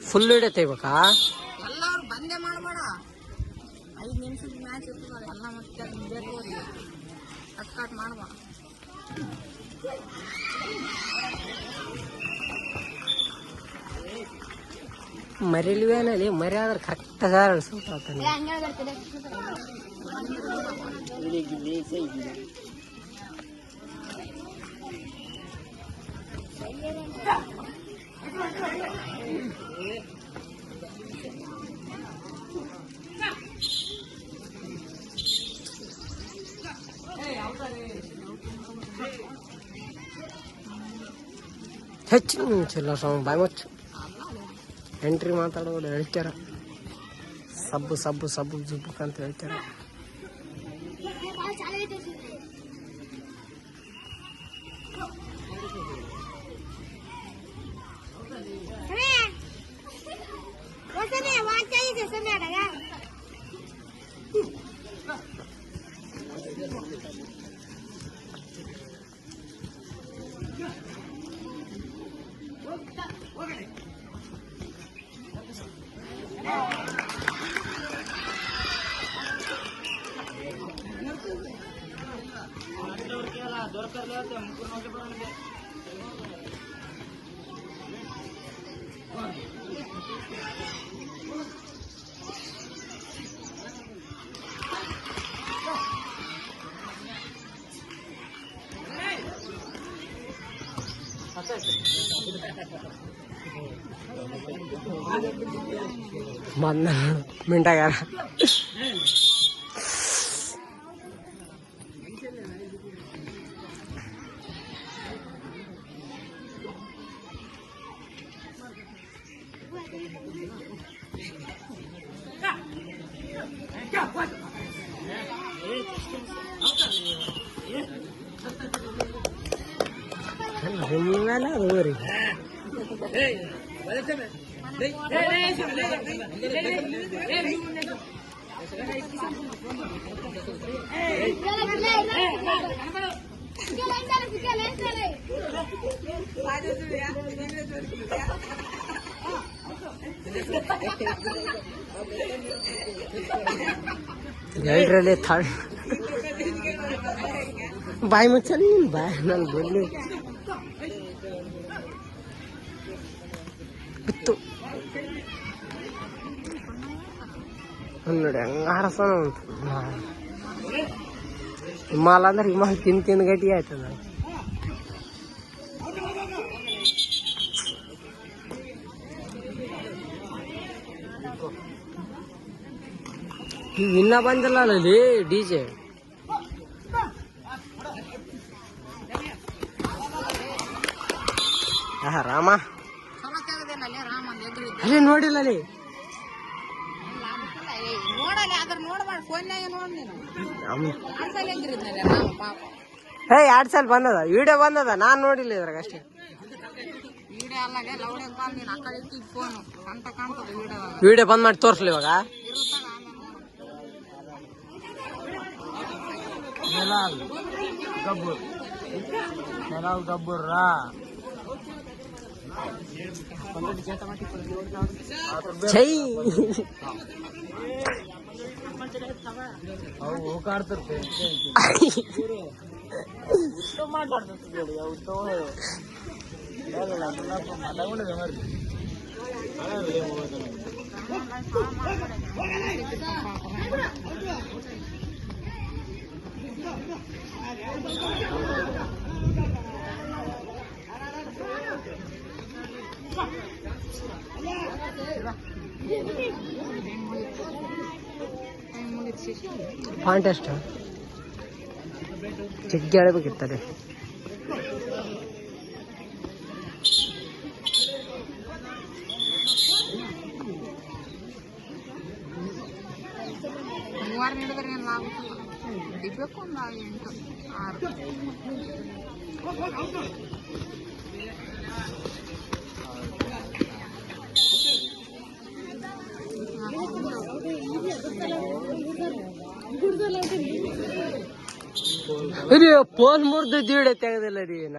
Full video ತೆಗಿಬೇಕಾ? ಎಲ್ಲರೂ ಬಂದೇ ಮಾಡಬೇಡ. 5 ನಿಮಿಷದ ಮ್ಯಾಚ್ ಇರ್ತದೆ ಎಲ್ಲ ಮತ್ತೆ ಬೇಕು ಕಟ್ ಮಾಡಬೇಡ. ಮರಿಲ್ವೇನಲ್ಲಿ ಮರಿ ಆದ್ರೆ ಕರೆಕ್ಟಾಗಿ ಸುತ್ತಾನೆ. ಹೆಚ್ಚು ಚಲೋ ಸಾಂಗ್ ಬಾಯ್ ಮುಚ್ಚು. ಎಂಟ್ರಿ ಮಾತಾಡೋದು ಹೇಳ್ತಾರ, ಸಬ್ಬು ಸಬ್ಬು ಸಬ್ಬು ಜುಬ್ಬುಕ್ ಅಂತ ಹೇಳ್ತಾರ. ಬಂದ ಮಿಂಟಾಗ್ಯಾರ. ಎರಡರಲ್ಲಿ ಥರ್ಡ್ ಬಾಯಿ ಮುಚ್ಚಲ್ ನೀನು ಬಾಯ್ ನಾನು ಬರಲಿ ಬಿತ್ತು ನೋಡಿ ಹಂಗ ಹಾರಸೋಣ ಅಂತ. ಹಿಮಾಲ ಅಂದ್ರೆ ಹಿಮಾಲ ತಿಂದು ಗಟ್ಟಿ ಆಯ್ತದ. ಇನ್ನ ಬಂದಿಲ್ಲ ಅಲ್ಲಿ ಡಿಜೆ. ರಾಮ ಅಲ್ಲಿ ನೋಡಿಲ್ಲ ಅಲ್ಲಿ. ಹೇ 2 ಸಲ ಬಂದದ, ವಿಡಿಯೋ ಬಂದದ, ನಾನ್ ನೋಡಿಲ್ಲ ಇದ್ರಾಗ ಅಷ್ಟೇ. ವಿಡಿಯೋ ಬಂದ್ ಮಾಡಿ ತೋರ್ಸ್ಲಿ ಇವಾಗ. ಗಬ್ಬುರ್ರಾ ಛೈ ಪಾಯಿಂಟ್ ಎಷ್ಟು ಜಗ್ಗಿ ಆಡಬೇಕಿರ್ತದೆ. ಮೂವಾರು ನೀಡಿದ್ರೆ ಏನು ಲಾಭ ಹಿಡಿಬೇಕು. ಒಂದು 8 ಫೋನ್ ಮುರ್ದು ದೀಡೆ ತೆಗೆದಿಲ್ಲ ರೀ.